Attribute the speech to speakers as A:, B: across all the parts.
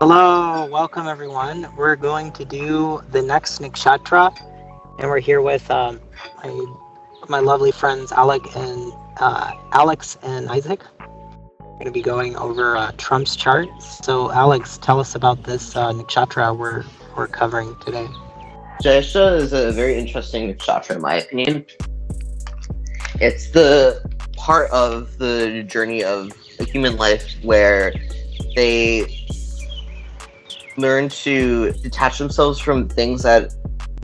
A: Hello, welcome everyone. We're going to do the next Nakshatra, and we're here with my lovely friends Alex and Isaac. We're going to be going over Trump's chart. So, Alex, tell us about this Nakshatra we're covering today.
B: Jyeshtha is a very interesting nakshatra, in my opinion. It's the part of the journey of a human life where they learn to detach themselves from things that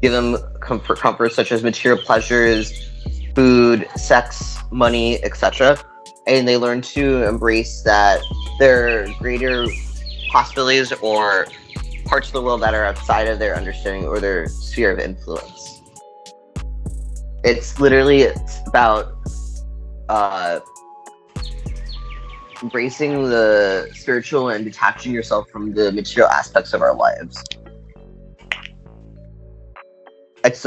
B: give them comfort such as material pleasures, food, sex, money, etc. And they learn to embrace that there are greater possibilities or parts of the world that are outside of their understanding or their sphere of influence. It's about embracing the spiritual and detaching yourself from the material aspects of our lives. It's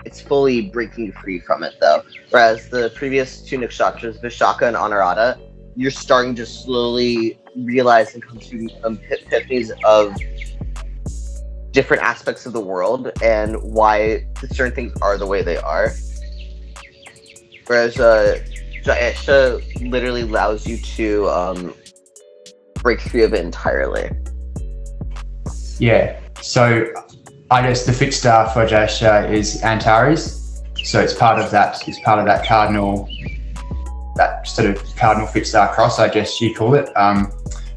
B: it's fully breaking free from it though. Whereas the previous two nakshatras, Vishaka and Anurata, you're starting to slowly realize and come to epiphanies of different aspects of the world and why certain things are the way they are. Whereas Jyeshtha literally allows you to break free of it entirely.
C: Yeah, so I guess the fixed star for Jyeshtha is Antares. So it's part of that cardinal, that sort of cardinal fixed star cross, I guess you call it,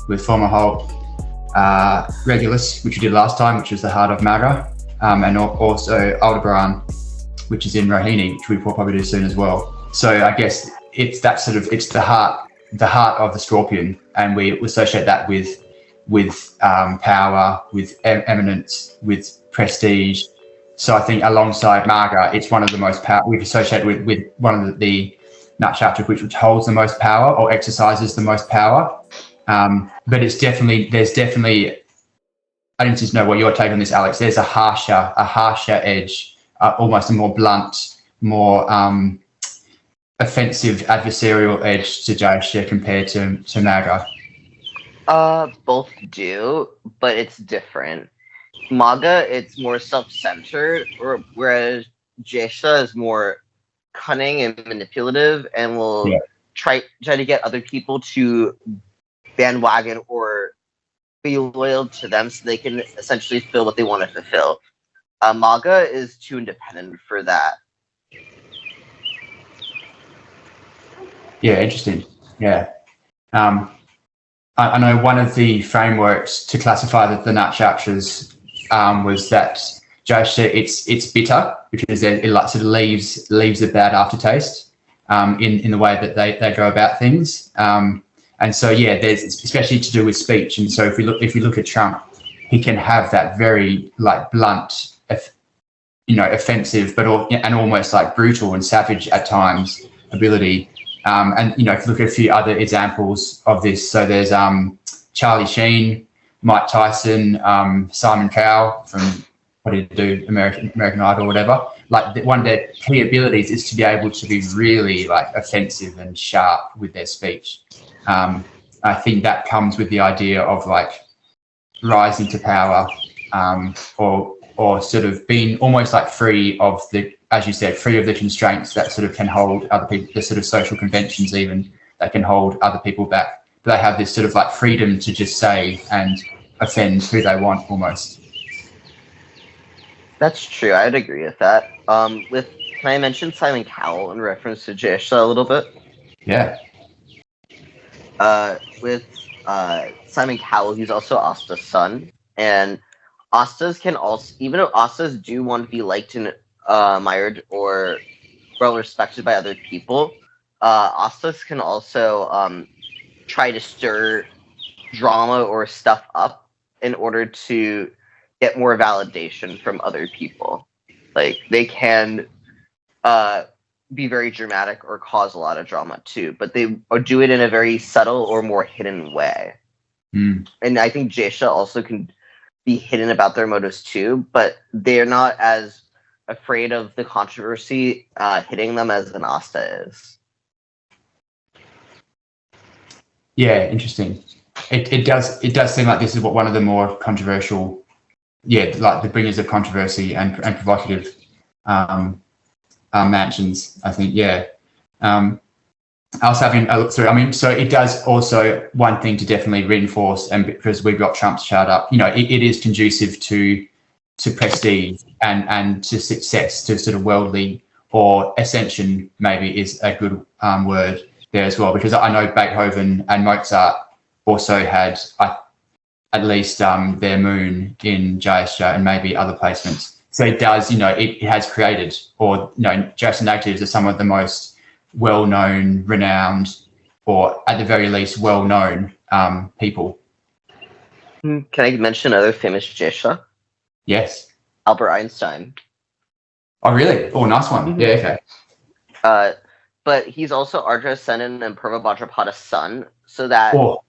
C: with former whole Regulus, which we did last time, which is the heart of Maga, and also Aldebaran, which is in Rohini, which we will probably do soon as well. So I guess it's the heart of the Scorpion, and we associate that with power, with eminence, with prestige. So I think alongside Maga, it's one of the most we've associated with one of the nakshatras which holds the most power or exercises the most power. But there's definitely, I didn't just know what your take on this, Alex. There's a harsher edge, almost a more blunt, more offensive adversarial edge to Jyeshtha compared to Maga.
B: Both do, but it's different. Maga, it's more self-centered, whereas Jyeshtha is more cunning and manipulative, and will try to get other people to bandwagon or be loyal to them, so they can essentially fulfill what they want to fulfill. Maga is too independent for that.
C: Yeah, interesting. Yeah. I know one of the frameworks to classify the nakshatras was that Jyeshtha, it's bitter because it sort of leaves a bad aftertaste in the way that they go about things. And so there's especially to do with speech. And so if we look at Trump, he can have that very blunt, offensive, and almost like brutal and savage at times ability. And if you look at a few other examples of this, so there's Charlie Sheen, Mike Tyson, Simon Cowell from what did he do, American Idol or whatever. One of their key abilities is to be able to be really offensive and sharp with their speech. I think that comes with the idea of rising to power, or sort of being almost free of the, as you said, free of the constraints that sort of can hold other people, the sort of social conventions even that can hold other people back. But they have this sort of freedom to just say and offend who they want almost.
B: That's true. I'd agree with that. Can I mention Simon Cowell in reference to Jyeshtha a little bit?
C: Yeah.
B: With Simon Cowell, he's also Asta's son, and Astas can also, even though Astas do want to be liked and admired or well respected by other people, Astas can also try to stir drama or stuff up in order to get more validation from other people. They can be very dramatic or cause a lot of drama too, but they do it in a very subtle or more hidden way. And I think Jyeshtha also can be hidden about their motives too, but they're not as afraid of the controversy hitting them as an Asta is.
C: Yeah, interesting. it does seem like this is what one of the more controversial, like the bringers of controversy and provocative mansions, I think. I was having a look through. I mean, so it does also, one thing to definitely reinforce, and because we've got Trump's chart up, it is conducive to prestige and to success, to sort of worldly or ascension, maybe is a good word there as well, because I know Beethoven and Mozart also had at least their moon in Jyeshtha and maybe other placements. So it does, it has created, or Jyeshta Nakshatra are some of the most well-known, renowned, or at the very least well-known people.
B: Can I mention another famous Jyeshtha?
C: Yes.
B: Albert Einstein.
C: Oh, really? Oh, nice one.
B: Mm-hmm.
C: Yeah,
B: okay. But he's also Ardra Ascendant and Purva Bhadrapada Sun, so that so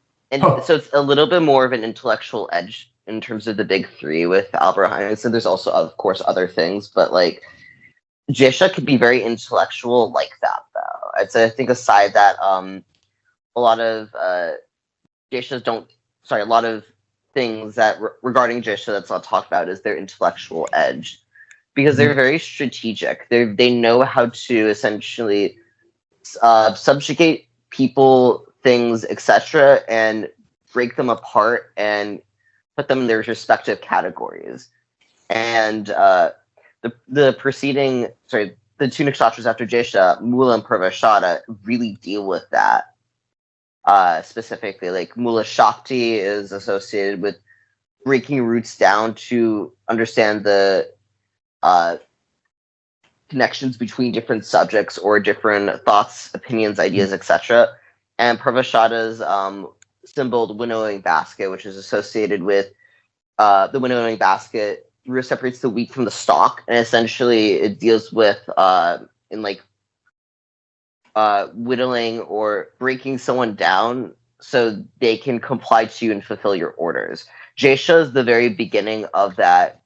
B: it's a little bit more of an intellectual edge in terms of the big three with Albert Einstein. There's also, of course, other things, but like Jyeshtha could be very intellectual like that, though. I think aside that a lot of Jyeshthas a lot of things that regarding Jyeshtha that's not talked about is their intellectual edge, because they're very strategic. They know how to essentially subjugate people, things, etc., and break them apart and put them in their respective categories. And the two nakshatras after Jyeshtha, Mula and Purvashada, really deal with that. Specifically, like Mula Shakti is associated with breaking roots down to understand the connections between different subjects or different thoughts, opinions, ideas, etc. And Purvashada's symboled winnowing basket, which is associated with the winnowing basket separates the wheat from the stalk, and essentially it deals with whittling or breaking someone down so they can comply to you and fulfill your orders. Jyeshtha is the very beginning of that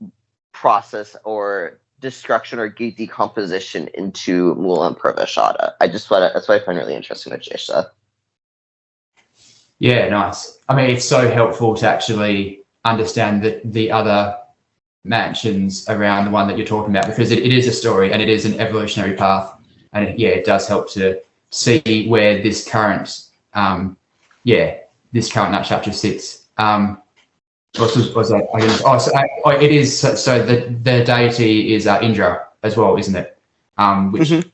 B: process or destruction or decomposition into Mula and Purvashada. That's what I find really interesting with Jyeshtha.
C: Yeah, nice. I mean, it's so helpful to actually understand the other mansions around the one that you're talking about, because it is a story and it is an evolutionary path, and it does help to see where this current nakshatra sits. It is so the deity is Indra as well, isn't it? Which is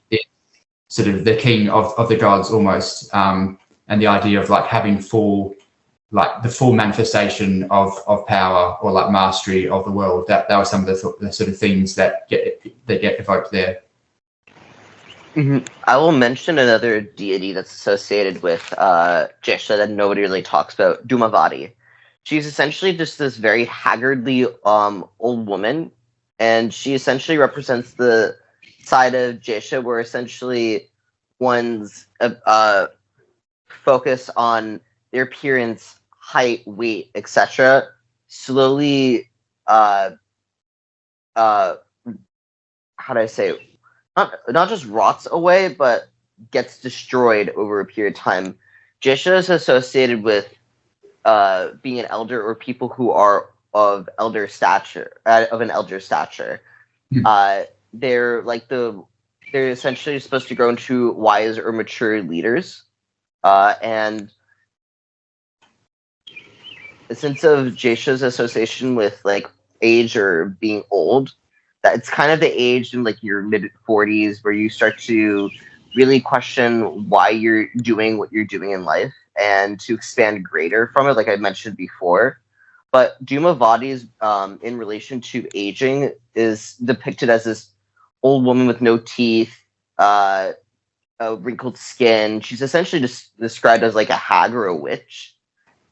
C: sort of the king of the gods almost, and the idea of like having the full manifestation of power or like mastery of the world. That were some of the sort of things that get evoked there.
B: I will mention another deity that's associated with Jyeshtha that nobody really talks about, Dhumavati. She's essentially just this very haggardly old woman, and she essentially represents the side of Jyeshtha where essentially one's focus on their appearance, height, weight, etc. slowly how do I say it? Not just rots away, but gets destroyed over a period of time. Jyeshtha is associated with being an elder or people who are of an elder stature. They're essentially supposed to grow into wise or mature leaders, and the sense of Jyeshtha's association with like age or being old, that it's kind of the age in like your mid 40s where you start to really question why you're doing what you're doing in life and to expand greater from it, like I mentioned before. But Dhumavati's in relation to aging is depicted as this old woman with no teeth, a wrinkled skin. She's essentially just described as like a hag or a witch,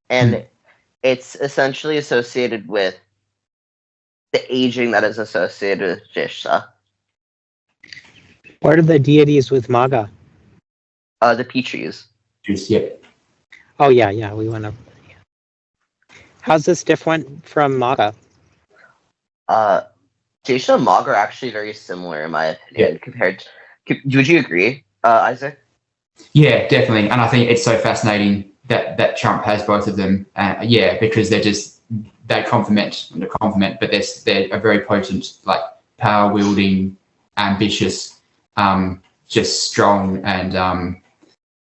B: and it's essentially associated with the aging that is associated with Jyeshtha.
A: What are the deities with Maga?
B: The Petries.
C: Yep.
A: Oh yeah, we went over. How's this different from Maga?
B: Jyeshtha and Maga are actually very similar in my opinion. Compared to, would you agree, Isaac?
C: Yeah, definitely. And I think it's so fascinating that Trump has both of them. Because they complement, but they're a very potent, like power wielding, ambitious, just strong, and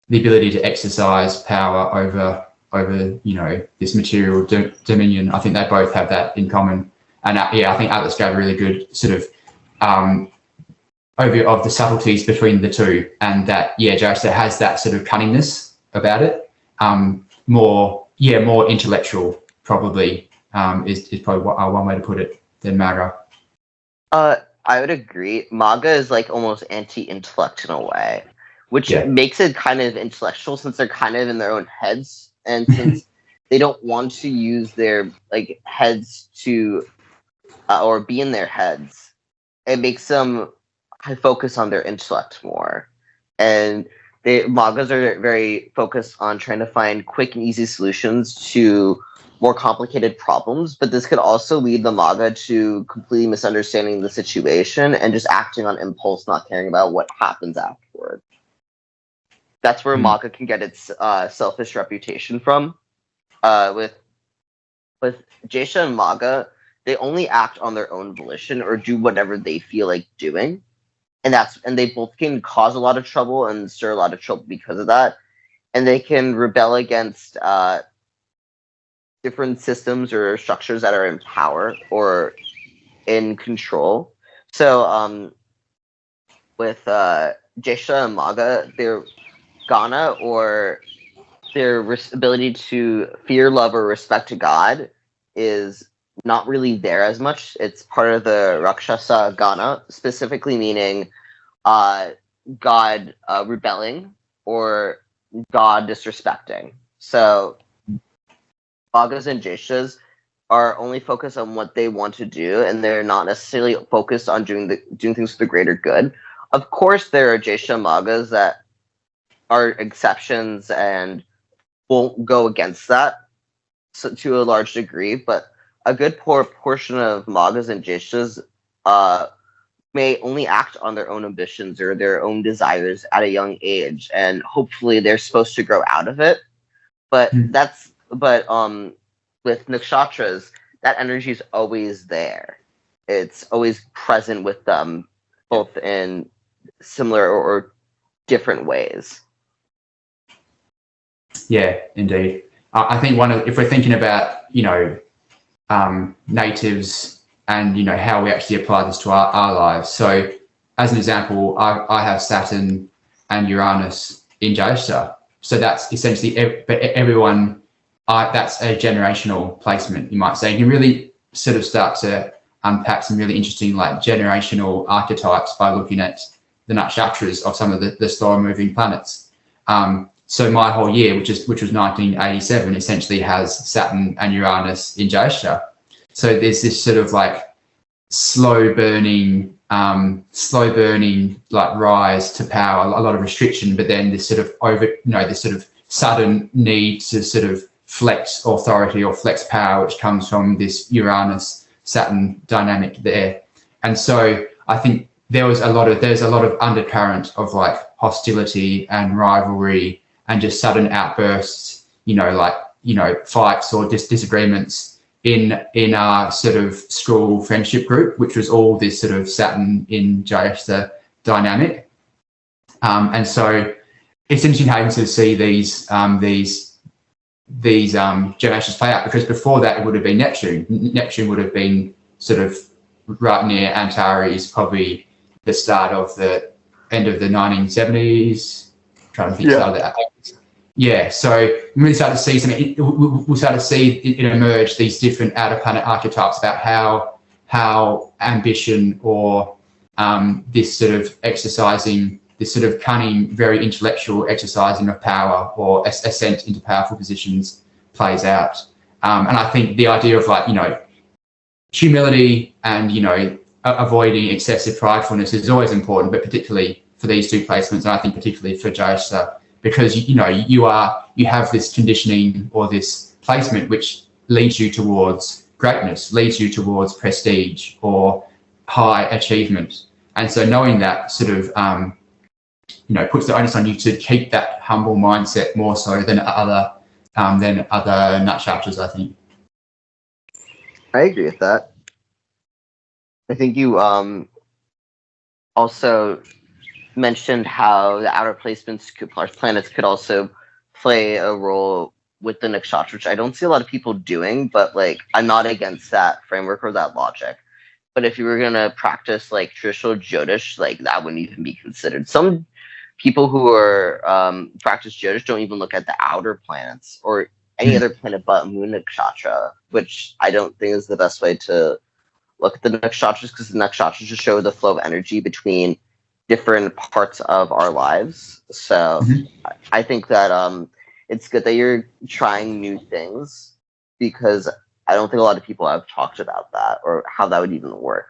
C: the ability to exercise power over this material dominion. I think they both have that in common. And I think Atlas gave a really good sort of overview of the subtleties between the two, and that Jyeshtha has that sort of cunningness about it. More intellectual probably is probably one way to put it than Maga.
B: I would agree. Maga is like almost anti-intellect in a way, which makes it kind of intellectual since they're kind of in their own heads, and since they don't want to use their like heads to or be in their heads, it makes them focus on their intellect more. And Magas are very focused on trying to find quick and easy solutions to more complicated problems, but this could also lead the Maga to completely misunderstanding the situation and just acting on impulse, not caring about what happens afterward. That's where Maga can get its selfish reputation from. With Jyeshtha and Maga, they only act on their own volition or do whatever they feel like doing. And they both can cause a lot of trouble and stir a lot of trouble because of that. And they can rebel against different systems or structures that are in power or in control. So with Jyeshtha and Maga, their Ghana, or their ability to fear, love, or respect God, is not really there as much. It's part of the Rakshasa Ghana, specifically meaning God rebelling or God disrespecting. So Magas and Jyeshtas are only focused on what they want to do, and they're not necessarily focused on doing things for the greater good. Of course, there are Jyeshtha Magas that are exceptions and won't go against that to a large degree, but a good portion of Magas and Jyeshtas may only act on their own ambitions or their own desires at a young age, and hopefully they're supposed to grow out of it. But with Nakshatras, that energy is always there. It's always present with them, both in similar or different ways.
C: Yeah, indeed. I think if we're thinking about, natives and, how we actually apply this to our lives. So as an example, I have Saturn and Uranus in Jyeshtha. So that's essentially, everyone, that's a generational placement, you might say. You can really sort of start to unpack some really interesting, like, generational archetypes by looking at the nakshatras of some of the slower-moving planets. So my whole year, which was 1987, essentially has Saturn and Uranus in Jyeshtha. So there's this sort of like slow burning like rise to power, a lot of restriction, but then this sort of this sort of sudden need to sort of flex authority or flex power, which comes from this Uranus Saturn dynamic there. And so I think there's a lot of undercurrent of like hostility and rivalry and just sudden outbursts, fights or disagreements in our sort of school friendship group, which was all this sort of Saturn in Jyeshtha dynamic. And so it's interesting how you can sort of see these generations play out, because before that it would have been Neptune. Neptune would have been sort of right near Antares, probably the start of the end of the 1970s. Trying to think of that. Yeah, so we really start to see we'll start to see it emerge, these different outer planet archetypes about how ambition or this sort of exercising, this sort of cunning, very intellectual exercising of power or ascent into powerful positions plays out. And I think the idea of humility and, avoiding excessive pridefulness is always important, but particularly for these two placements, and I think particularly for Jyeshtha, because you have this conditioning or this placement which leads you towards greatness, leads you towards prestige or high achievement. And so knowing that sort of puts the onus on you to keep that humble mindset more so than other than other nakshatras, I think.
B: I agree with that. I think you also mentioned how the outer planets could also play a role with the nakshatra, which I don't see a lot of people doing, but like I'm not against that framework or that logic. But if you were gonna practice like traditional Jyotish, like that wouldn't even be considered. Some people who are practice Jyotish don't even look at the outer planets or any other planet but moon nakshatra, which I don't think is the best way to look at the nakshatras, because the nakshatras just show the flow of energy between different parts of our lives. So I think that it's good that you're trying new things, because I don't think a lot of people have talked about that or how that would even work.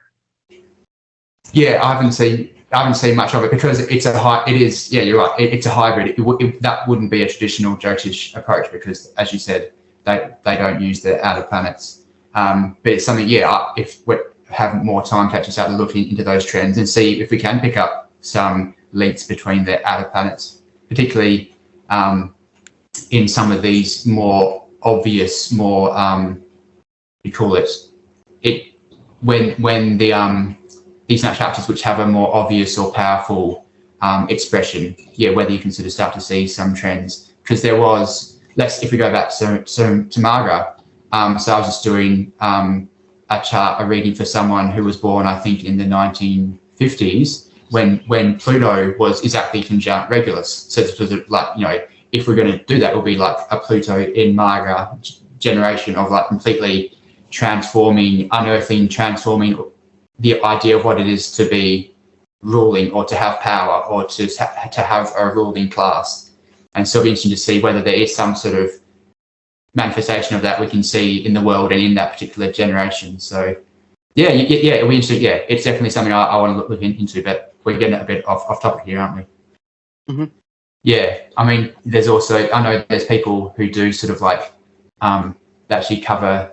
C: Yeah, I haven't seen much of it because it's it is. Yeah, you're right. It's a hybrid. That wouldn't be a traditional Jyotish approach because, as you said, they don't use the outer planets. But it's something. Yeah, if we have more time to actually start looking into those trends and see if we can pick up some links between the outer planets, particularly in some of these more obvious, more we call it when the these nakshatras which have a more obvious or powerful expression, whether you can sort of start to see some trends. Because there was, if we go back to Margaret, so I was just doing a reading for someone who was born, I think, in the 1950s, when Pluto was exactly conjunct Regulus. So it's sort of like, if we're going to do that, it will be like a Pluto in Margaret generation of like completely unearthing, transforming the idea of what it is to be ruling or to have power or to have a ruling class. And so it'll be interesting to see whether there is some sort of manifestation of that we can see in the world and in that particular generation. So it'll be interesting. Yeah, it's definitely something I want to look into, but we're getting a bit off topic here, aren't we?
B: Mm-hmm.
C: Yeah, I mean, there's also, I know there's people who do sort of like actually cover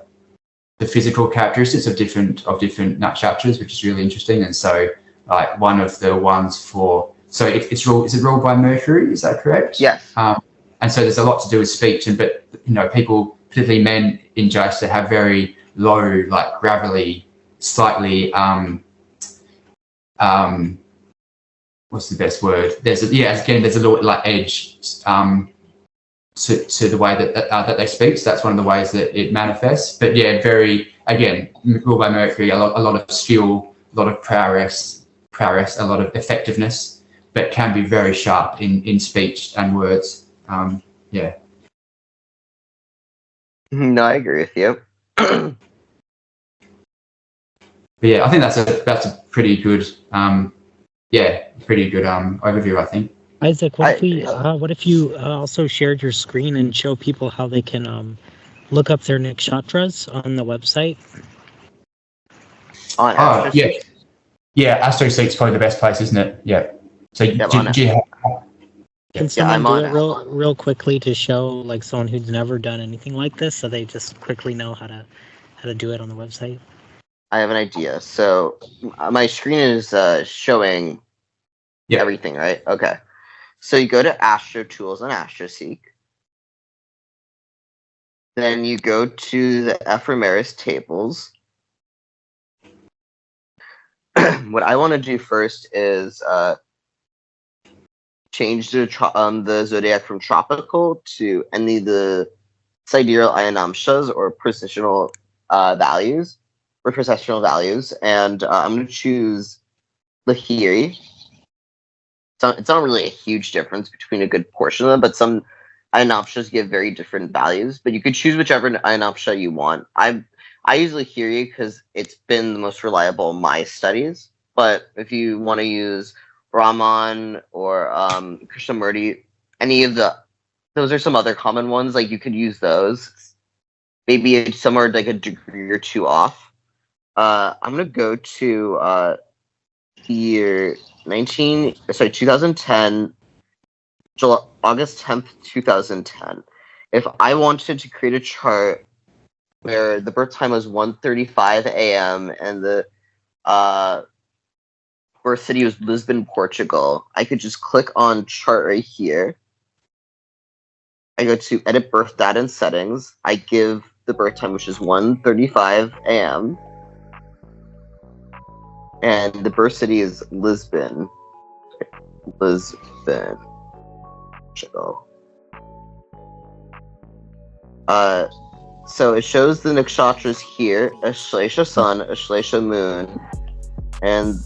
C: the physical characteristics of different nakshatras, which is really interesting. And so, like one of the ones is it ruled by Mercury? Is that correct?
B: Yes.
C: And so there's a lot to do with speech, but people, particularly men in Jyeshtha, have very low, like gravelly, slightly what's the best word? There's a little like edge to the way that they speak. So that's one of the ways that it manifests. But yeah, very, again, ruled by Mercury, a lot of skill, a lot of prowess, a lot of effectiveness, but can be very sharp in speech and words.
B: No, I agree with you.
C: But yeah, I think that's a pretty good overview, I think.
A: Isaac, what if you also shared your screen and show people how they can look up their nakshatras on the website?
B: On AstroSeek?
C: Yeah, AstroSeek's probably the best place, isn't it? Yeah. So
A: Can someone do it real quickly to show like someone who's never done anything like this, so they just quickly know how to do it on the website?
B: I have an idea. So my screen is showing everything, right? Okay. So you go to Astro Tools on AstroSeek. Then you go to the Ephemeris tables. What I want to do first is change the zodiac from tropical to any of the sidereal Ayanamshas or precessional values, and I'm going to choose Lahiri. It's not really a huge difference between a good portion of them, but some Ayanamshas give very different values. But you could choose whichever Ayanamsha you want. I use Lahiri because it's been the most reliable in my studies. But if you want to use Brahman or Krishnamurti, those are some other common ones. Like you could use those. Maybe it's somewhere like a degree or two off. I'm gonna go to year 2010, August 10th, 2010. If I wanted to create a chart where the birth time was 1:35 a.m. and the birth city was Lisbon, Portugal, I could just click on chart right here. I go to edit birth data and settings. I give the birth time, which is 1:35 a.m. And the birth city is Lisbon. Portugal. So it shows the nakshatras here: Ashlesha Sun, Ashlesha Moon, and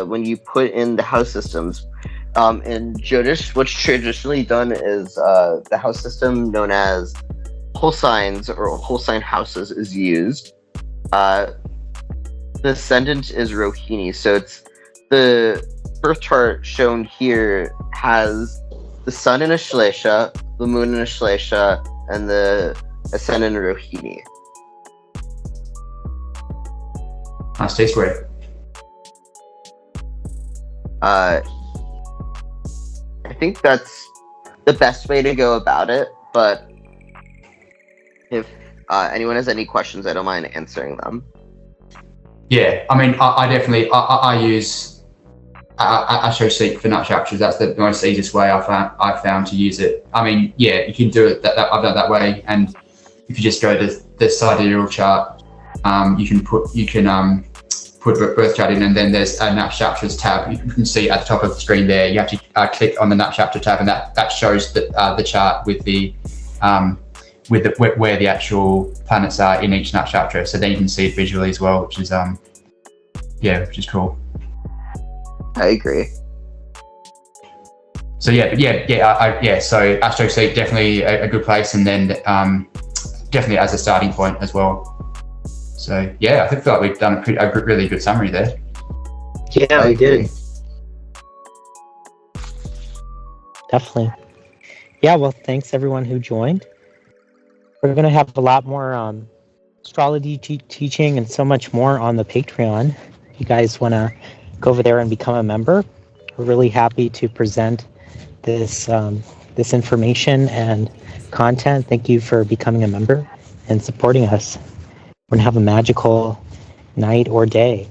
B: when you put in the house systems, in Jyotish, what's traditionally done is the house system known as whole signs or whole sign houses is used. The ascendant is Rohini, so it's the birth chart shown here has the sun in Ashlesha, the moon in Ashlesha, and the ascendant in Rohini.
C: Stay square.
B: I think that's the best way to go about it, but if anyone has any questions, I don't mind answering them.
C: Yeah, I mean, I definitely I use AstroSeek for nakshatras. That's the most easiest way I found to use it. I mean, yeah, you can do it. I've done it that way, and if you just go to the sidereal chart, you can put birth chart in, and then there's a nakshatras tab. You can see at the top of the screen there. You have to click on the nakshatra tab, and that shows the chart with the where the actual planets are in each nakshatra. So then you can see it visually as well, which is which is cool.
B: I agree.
C: So So AstroSeek definitely a good place, and then definitely as a starting point as well. So yeah, I feel like we've done a really good summary there.
A: Yeah, we did. Definitely. Yeah, well, thanks everyone who joined. We're going to have a lot more astrology teaching and so much more on the Patreon. If you guys want to go over there and become a member, we're really happy to present this information and content. Thank you for becoming a member and supporting us. We're going to have a magical night or day.